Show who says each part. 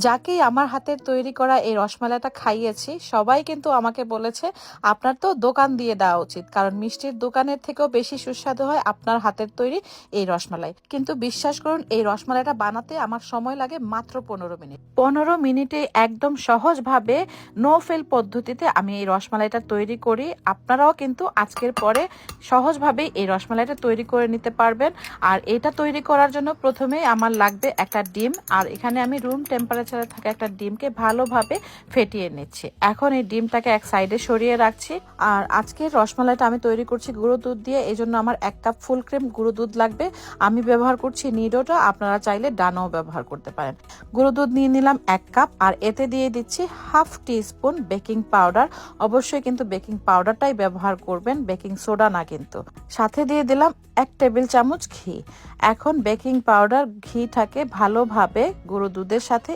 Speaker 1: যাকেই আমার হাতের তৈরি করা এই রসমালাইটা খাইয়েছি সবাই কিন্তু আমাকে বলেছে আপনার তো দোকান দিয়ে দেওয়া উচিত, কারণ মিষ্টির দোকানের থেকেও বেশি সুস্বাদু হয় আপনার হাতের তৈরি এই রসমালাই। কিন্তু বিশ্বাস করুন, এই রসমালাইটা বানাতে আমার সময় লাগে মাত্র 15 মিনিট। 15 মিনিটে একদম সহজভাবে নো ফেল পদ্ধতিতে আমি এই রসমালাইটা তৈরি করি। আপনারাও কিন্তু আজকের পরে সহজভাবে এই রসমালাইটা তৈরি করে নিতে পারবেন। আর এটা তৈরি করার জন্য প্রথমেই আমার লাগবে একটা ডিম, আর এখানে আমি রুম টেম্পারেচারে থাকা একটা ডিমকে ভালোভাবে ফেটিয়ে নিচ্ছি। এখন এই ডিমটাকে এক সাইডে সরিয়ে রাখছি। আর আজকের রসমালাইটা আমি তৈরি করছি গুঁড়ো দুধ দিয়ে, এই জন্য আমার 1 কাপ ফুল ক্রিম গুঁড়ো দুধ লাগবে। আমি ব্যবহার করছি নিডোটা, আপনারা চাইলে ডানাও ব্যবহার করতে পারেন। গুঁড়ো দুধ নিয়ে নিলাম 1 কাপ, আর এতে দিয়ে দিচ্ছি হাফ টিস্পুন বেকিং পাউডার। অবশ্যই কিন্তু বেকিং পাউডারটাই ব্যবহার করবেন, বেকিং সোডা না কিন্তু। সাথে দিয়ে দিলাম 1 টেবিল চামচ ঘি। এখন বেকিং পাউডার ঘিটাকে ভালোভাবে গুঁড়ো দুধের সাথে